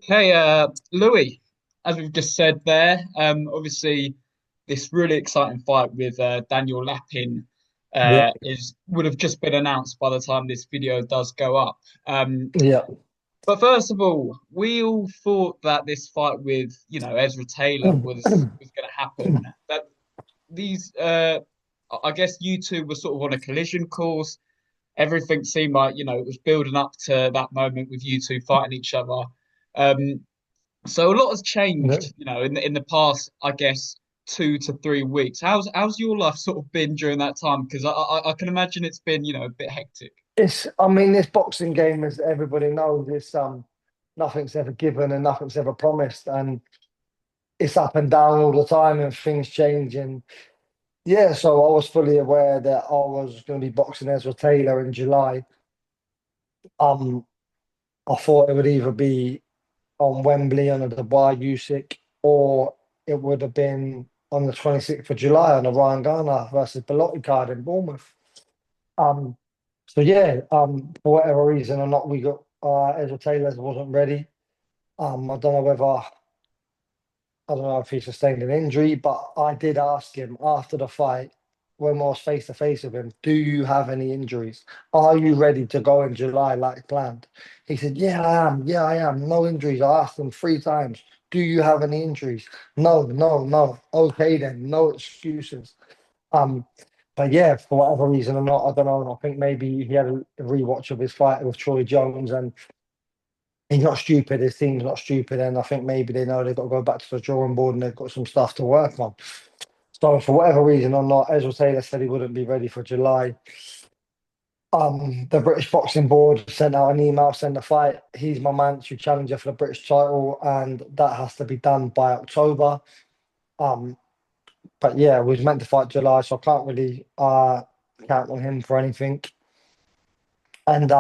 Hey, Louis, as we've just said there, obviously this really exciting fight with Daniel Lapin Yeah, is would have just been announced by the time this video does go up. yeah, But first of all, we all thought that this fight with, Ezra Taylor was going to happen. That these, I guess you two were sort of on a collision course. Everything seemed like, it was building up to that moment with you two fighting each other. Um, so a lot has yeah. changed, in the past, I guess, 2 to 3 weeks. How's your life sort of been during that time? Because I can imagine it's been, a bit hectic. I mean, this boxing game, as everybody knows, nothing's ever given and nothing's ever promised, and it's up and down all the time, and things change. And yeah, so I was fully aware that I was going to be boxing Ezra Taylor in July. Um, I thought it would either be on Wembley on the Dubai USIC, or it would have been on the 26th of July on the Ryan Garner versus Belotti card in Bournemouth. Um, so yeah, for whatever reason or not, we got Ezra Taylor wasn't ready. I don't know whether I don't know if he sustained an injury, but I did ask him after the fight when I was face to face with him, do you have any injuries? Are you ready to go in July like planned? He said, yeah, I am. Yeah, I am. No injuries. I asked him 3 times, do you have any injuries? No, no, no. Okay then, no excuses. Um, but yeah, for whatever reason or not, I don't know. I think maybe he had a rewatch of his fight with Troy Jones, and he's not stupid. His team's not stupid, and I think maybe they know they've got to go back to the drawing board and they've got some stuff to work on. So for whatever reason or not, Ezra Taylor said he wouldn't be ready for July. The British Boxing Board sent out an email saying the fight. He's my mandatory challenger for the British title, and that has to be done by October. Um, but yeah, we was meant to fight July, so I can't really count on him for anything. And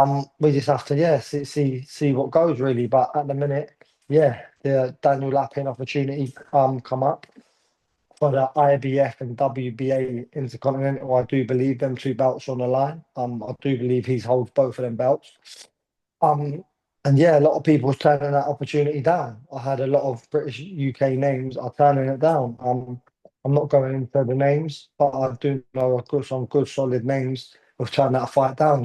we just have to see what goes really. But at the minute, yeah, the Daniel Lapin opportunity come up for the IBF and WBA Intercontinental. I do believe them two belts on the line. I do believe he holds both of them belts. Um, and yeah, a lot of people turning that opportunity down. I had a lot of British UK names are turning it down. I'm not going into the names, but I do know some good solid names of turning that fight down.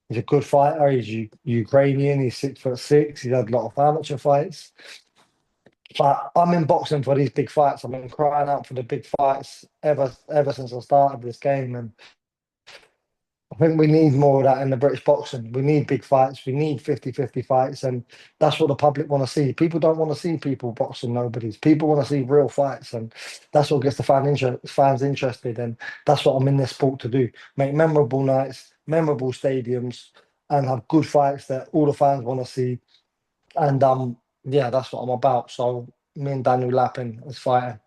He's a good fighter. He's Ukrainian. He's 6'6". He's had a lot of amateur fights. But I'm in boxing for these big fights. I've been crying out for the big fights ever since I started this game. And I think we need more of that in the British boxing. We need big fights. We need 50-50 fights. And that's what the public want to see. People don't want to see people boxing nobodies. People want to see real fights. And that's what gets the fans interested. And that's what I'm in this sport to do. Make memorable nights, memorable stadiums, and have good fights that all the fans want to see. And yeah, that's what I'm about. So me and Daniel Lapin is fighting.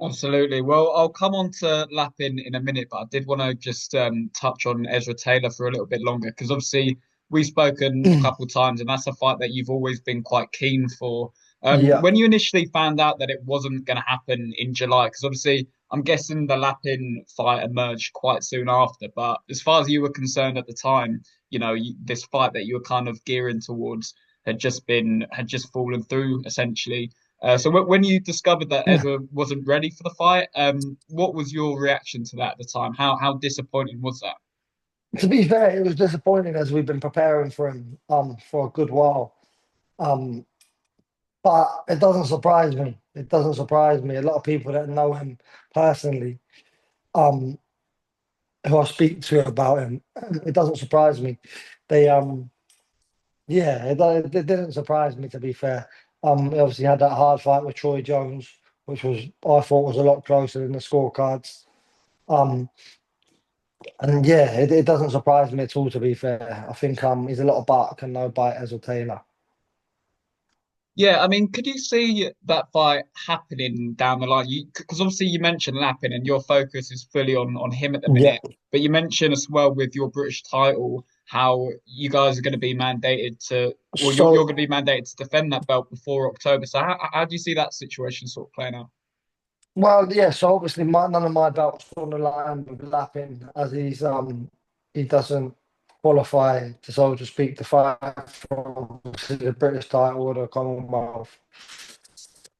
Absolutely. Well, I'll come on to Lapin in a minute, but I did want to just touch on Ezra Taylor for a little bit longer because obviously we've spoken a couple of times, and that's a fight that you've always been quite keen for. Yeah. When you initially found out that it wasn't going to happen in July, because obviously I'm guessing the Lapin fight emerged quite soon after, but as far as you were concerned at the time, this fight that you were kind of gearing towards had just fallen through essentially. So when you discovered that Ezra wasn't ready for the fight, what was your reaction to that at the time? How disappointing was that? To be fair, it was disappointing as we've been preparing for him for a good while. Um, but it doesn't surprise me. It doesn't surprise me. A lot of people that know him personally, um, who I speak to about him, it doesn't surprise me. They yeah, it didn't surprise me to be fair. He obviously had that hard fight with Troy Jones, which was I thought was a lot closer than the scorecards. Um, and yeah, it doesn't surprise me at all to be fair. I think he's a lot of bark and no bite as a Taylor. Yeah, I mean, could you see that fight happening down the line? Because obviously you mentioned Lappin, and your focus is fully on him at the Yeah. minute. But you mentioned as well with your British title how you guys are going to be mandated to, or you're So going to be mandated to defend that belt before October. So how do you see that situation sort of playing out? well, yeah. So obviously, none of my belts on the line with Lappin, as he doesn't qualify to so to speak to fight for obviously the British title or the Commonwealth.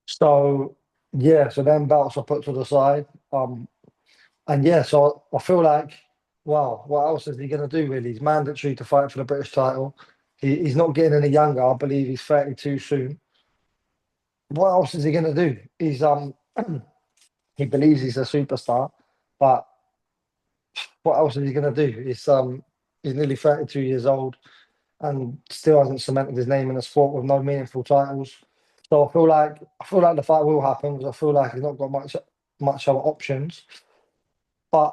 So yeah, so then belts are put to the side. And yeah, so I feel like, wow, what else is he going to do really? He's mandatory to fight for the British title. He's not getting any younger. I believe he's 32 soon. What else is he going to do? He believes he's a superstar, but what else is he going to do? He's nearly 32 years old and still hasn't cemented his name in the sport with no meaningful titles. So I feel like the fight will happen because I feel like he's not got much other options. But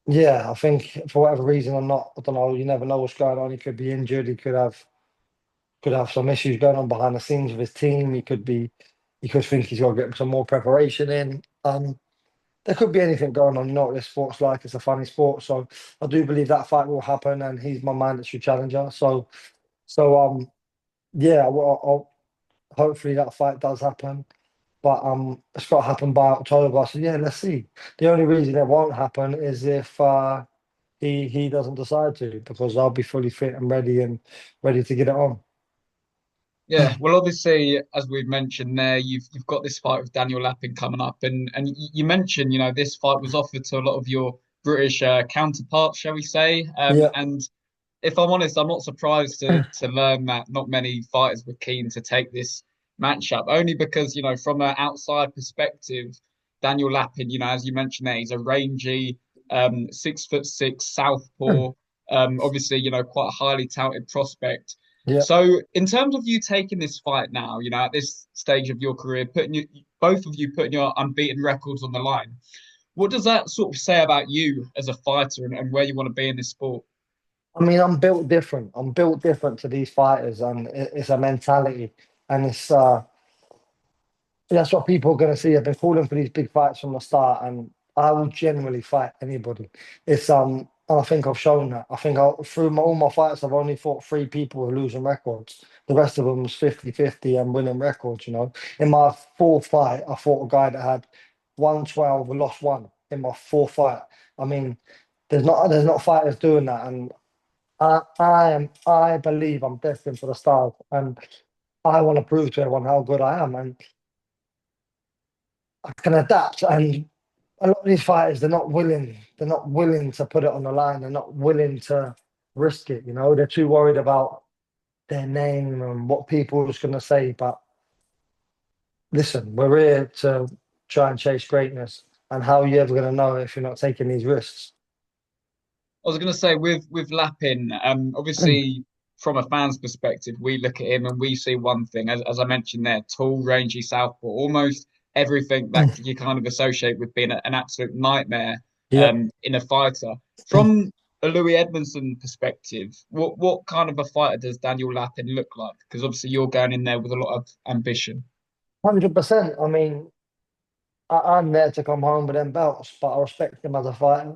yeah, I think for whatever reason or not, I don't know. You never know what's going on. He could be injured. He could have some issues going on behind the scenes with his team. He could think he's got to get some more preparation in. There could be anything going on. You know what this sport's like. It's a funny sport. So I do believe that fight will happen, and he's my mandatory challenger. So yeah, hopefully that fight does happen. But it's got to happen by October. So yeah, let's see. The only reason it won't happen is if he doesn't decide to, because I'll be fully fit and ready to get it on. Yeah, well, obviously, as we've mentioned there, you've got this fight with Daniel Lapin coming up, and you mentioned, this fight was offered to a lot of your British counterparts, shall we say? Yeah. And if I'm honest, I'm not surprised to learn that not many fighters were keen to take this matchup, only because, from an outside perspective, Daniel Lapin, as you mentioned there, he's a rangy, 6'6" southpaw, obviously, quite a highly touted prospect. Yeah. So, in terms of you taking this fight now, at this stage of your career, both of you putting your unbeaten records on the line, what does that sort of say about you as a fighter and where you want to be in this sport? I mean, I'm built different. I'm built different to these fighters, and it's a mentality, and that's what people are going to see. I've been calling for these big fights from the start, and I will generally fight anybody. And I think I've shown that. I think all my fights, I've only fought three people with losing records. The rest of them was 50-50 and winning records. In my fourth fight, I fought a guy that had 112, lost one in my fourth fight. I mean, there's not fighters doing that, and I believe I'm destined for the stars, and I want to prove to everyone how good I am, and I can adapt. And a lot of these fighters, they're not willing. They're not willing to put it on the line. They're not willing to risk it. They're too worried about their name and what people are going to say. But listen, we're here to try and chase greatness. And how are you ever going to know if you're not taking these risks? I was going to say with Lapin, obviously from a fan's perspective, we look at him and we see one thing, as I mentioned there, tall, rangy southpaw, almost everything that you kind of associate with being an absolute nightmare Yeah. in a fighter. From a Louis Edmondson perspective, what kind of a fighter does Daniel Lapin look like? Because obviously you're going in there with a lot of ambition. 100%. I mean, I'm there to come home with them belts, but I respect him as a fighter.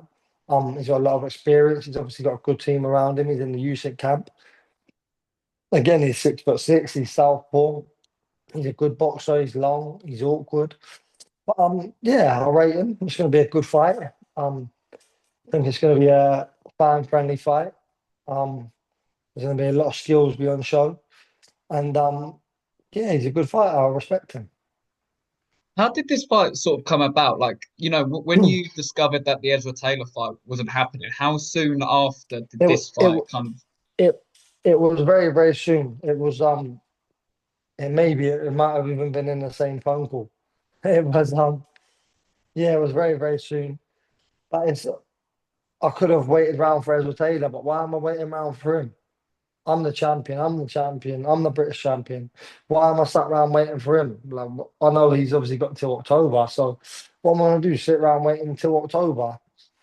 He's got a lot of experience. He's obviously got a good team around him. He's in the USIC camp. Again, he's 6'6". He's southpaw. He's a good boxer. He's long. He's awkward. But yeah, I rate him. It's going to be a good fight. I think it's going to be a fan-friendly fight. Um, there's going to be a lot of skills beyond show, and yeah, he's a good fighter. I respect him. How did this fight sort of come about? Like, when you discovered that the Ezra Taylor fight wasn't happening, how soon after did It this it fight kind of? it it was very very soon. It might have even been in the same phone call. It was yeah, it was very very soon. But I could have waited around for Ezra Taylor, but why am I waiting around for him? I'm the champion. I'm the champion. I'm the British champion. Why am I sat around waiting for him? Like, I know he's obviously got till October. So what am I going to do? Sit around waiting until October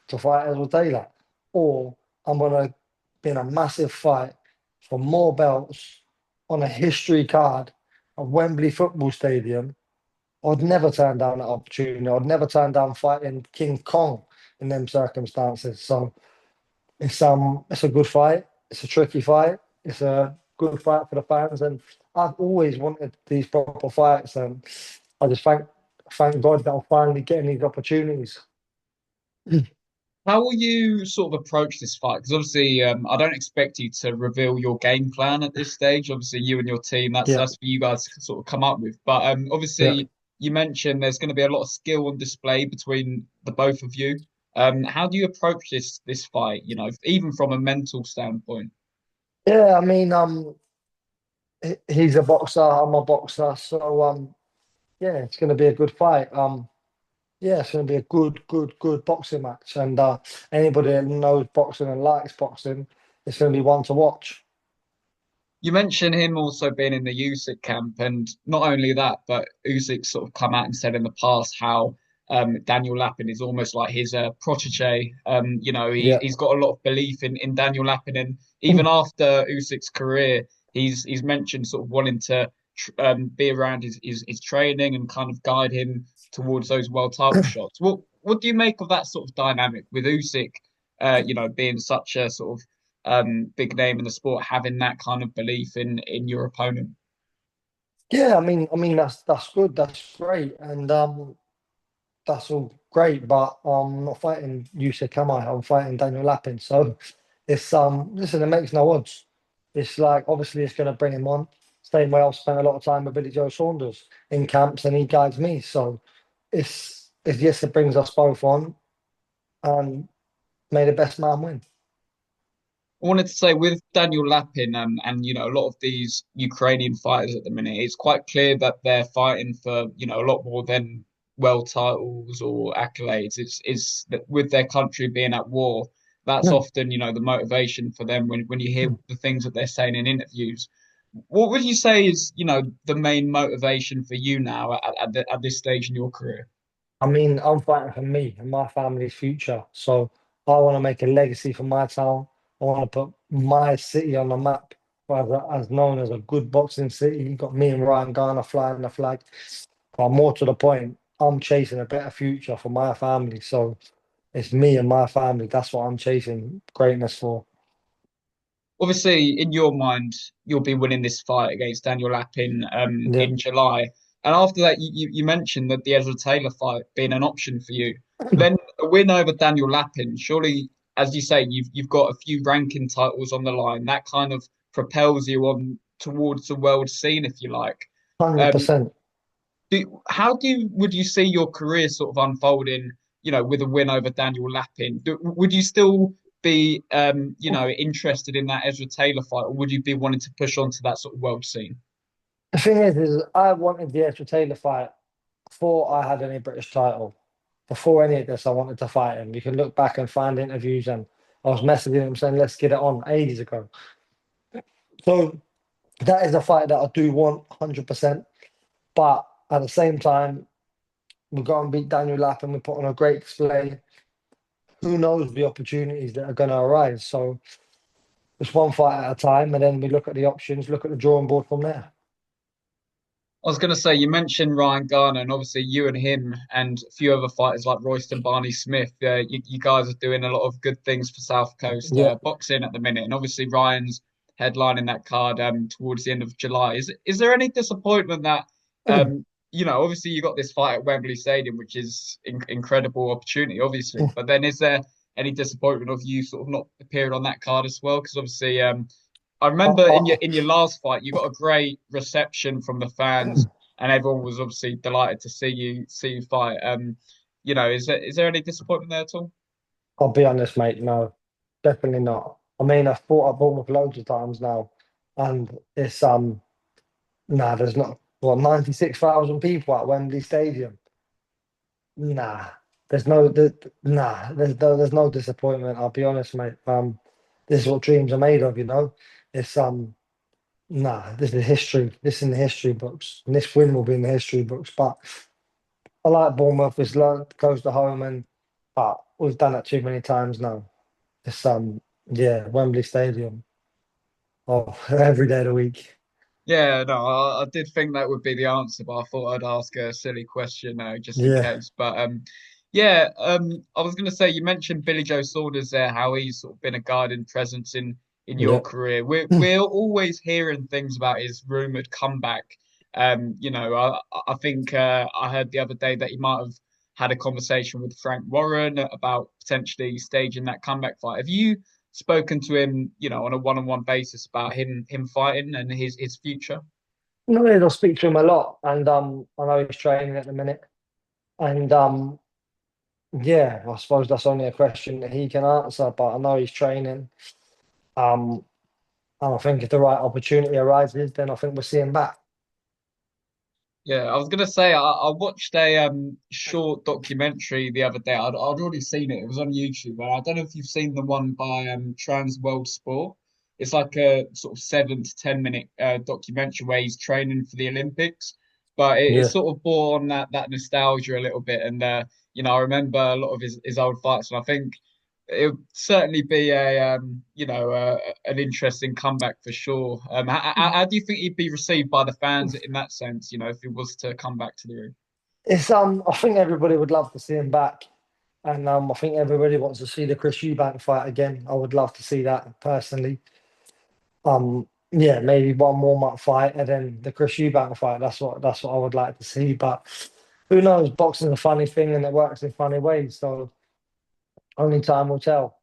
to fight Ezra Taylor? Or I'm going to be in a massive fight for more belts on a history card at Wembley Football Stadium. I'd never turn down that opportunity. I'd never turn down fighting King Kong in them circumstances. So it's a good fight. It's a tricky fight. It's a good fight for the fans, and I've always wanted these proper fights, and I just thank God that I'm finally getting these opportunities. How will you sort of approach this fight? Because obviously, I don't expect you to reveal your game plan at this stage. Obviously, you and your team, that's Yeah, that's for you guys to sort of come up with. But yeah. obviously, you mentioned there's going to be a lot of skill on display between the both of you. How do you approach this fight? Even from a mental standpoint. Yeah, I mean, he's a boxer, I'm a boxer, so yeah, it's going to be a good fight. Yeah, it's going to be a good boxing match, and anybody that knows boxing and likes boxing, it's going to be one to watch. You mentioned him also being in the Usyk camp, and not only that, but Usyk sort of come out and said in the past how Daniel Lapin is almost like his protege. Yeah, He's got a lot of belief in Daniel Lapin, and even after Usyk's career, he's mentioned sort of wanting to be around his training and kind of guide him towards those world title shots. What do you make of that sort of dynamic with Usyk? Being such a sort of big name in the sport, having that kind of belief in your opponent. yeah. I mean that's good. That's great, and that's all great. But I'm not fighting Usyk, am I? I'm fighting Daniel Lapin. So it's listen, it makes no odds. It's like obviously it's going to bring him on. Same way I've spent a lot of time with Billy Joe Saunders in camps, and he guides me. So it's yes, it brings us both on, and may the best man win. I wanted to say with Daniel Lapin and a lot of these Ukrainian fighters at the minute, it's quite clear that they're fighting for a lot more than world titles or accolades. It's that with their country being at war, that's Yeah. often the motivation for them when you hear the things that they're saying in interviews. What would you say is the main motivation for you now at this stage in your career? I mean, I'm fighting for me and my family's future. So I want to make a legacy for my town. I want to put my city on the map as known as a good boxing city. You got me and Ryan Garner flying the flag. But more to the point, I'm chasing a better future for my family. So it's me and my family. That's what I'm chasing greatness for. Obviously, in your mind, you'll be winning this fight against Daniel Lapin Yeah. in July. And after that, you mentioned that the Ezra Taylor fight being an option for you. Then a win over Daniel Lapin, surely, as you say, you've got a few ranking titles on the line. That kind of propels you on towards the world scene, if you like. Um, 100%. would you see your career sort of unfolding, with a win over Daniel Lapin? Would you still be, interested in that Ezra Taylor fight, or would you be wanting to push on to that sort of world scene? The thing is I wanted the Ezra Taylor fight before I had any British title. Before any of this, I wanted to fight him. You can look back and find interviews, and I was messaging him saying, let's get it on ages ago. So that is a fight that I do want 100%. But at the same time, we go and beat Daniel Lapp and we put on a great display. Who knows the opportunities that are going to arise? So it's one fight at a time, and then we look at the options, look at the drawing board from there. I was going to say, you mentioned Ryan Garner, and obviously you and him and a few other fighters like Royston Barney Smith. You guys are doing a lot of good things for South Coast Yeah. boxing at the minute, and obviously Ryan's headlining that card towards the end of July. Is there any disappointment that obviously you got this fight at Wembley Stadium, which is incredible opportunity, obviously, but then is there any disappointment of you sort of not appearing on that card as well? Because obviously I remember in Uh, your last fight, you got a great reception from the fans, and everyone was obviously delighted to see you fight. Is there any disappointment there at all? I'll be honest, mate. No, definitely not. I mean, I've fought at Bournemouth loads of times now, and it's nah, there's not 96,000 people at Wembley Stadium. Nah, there's no disappointment. I'll be honest, mate. This is what dreams are made of, you know. It's nah, this is history. This is in the history books, and this win will be in the history books. But I like Bournemouth. It's learned close to home, and but we've done it too many times now. It's yeah, Wembley Stadium. Oh, every day of the week. Yeah, no, I did think that would be the answer, but I thought I'd ask a silly question just in Yeah, case. But yeah, I was going to say you mentioned Billy Joe Saunders there, how he's sort of been a guiding presence in your yeah. career. We're always hearing things about his rumored comeback. I think I heard the other day that he might have had a conversation with Frank Warren about potentially staging that comeback fight. Have you spoken to him, on a one-on-one basis about him fighting and his future? No, I speak to him a lot, and I know he's training at the minute, and yeah, I suppose that's only a question that he can answer, but I know he's training. Um, and I think if the right opportunity arises, then I think we'll see him back. Yeah, I was gonna say I watched a short documentary the other day. I'd already seen it. It was on YouTube, and I don't know if you've seen the one by Trans World Sport. It's like a sort of 7 to 10 minute documentary where he's training for the Olympics, but it's Yeah. sort of bore on that nostalgia a little bit. And I remember a lot of his old fights, and I think it would certainly be an interesting comeback for sure. How do you think he'd be received by the fans in that sense? If he was to come back to the ring. It's I think everybody would love to see him back. And I think everybody wants to see the Chris Eubank fight again. I would love to see that personally. Yeah, maybe one warm-up fight and then the Chris Eubank fight. That's what I would like to see. But who knows? Boxing's a funny thing and it works in funny ways. So only time will tell.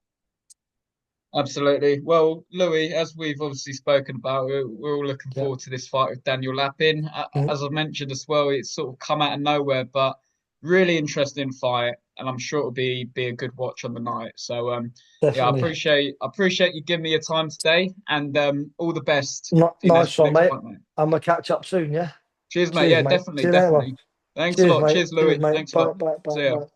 Absolutely. Well, Louis, as we've obviously spoken about, we're all looking Yeah. forward to this fight with Daniel Lapin. Mm, As I mentioned as well, it's sort of come out of nowhere, but really interesting fight, and I'm sure it'll be a good watch on the night. So, yeah, definitely. I appreciate you giving me your time today, and all the best for your Nice one, next mate. fight, mate. I'm gonna catch up soon, yeah? Cheers, mate. Cheers, Yeah, mate. definitely, See you later. definitely. Thanks a Cheers, lot. mate. Cheers, Cheers, Louis. mate. Thanks a lot. Bye, bye, bye, See ya. bye.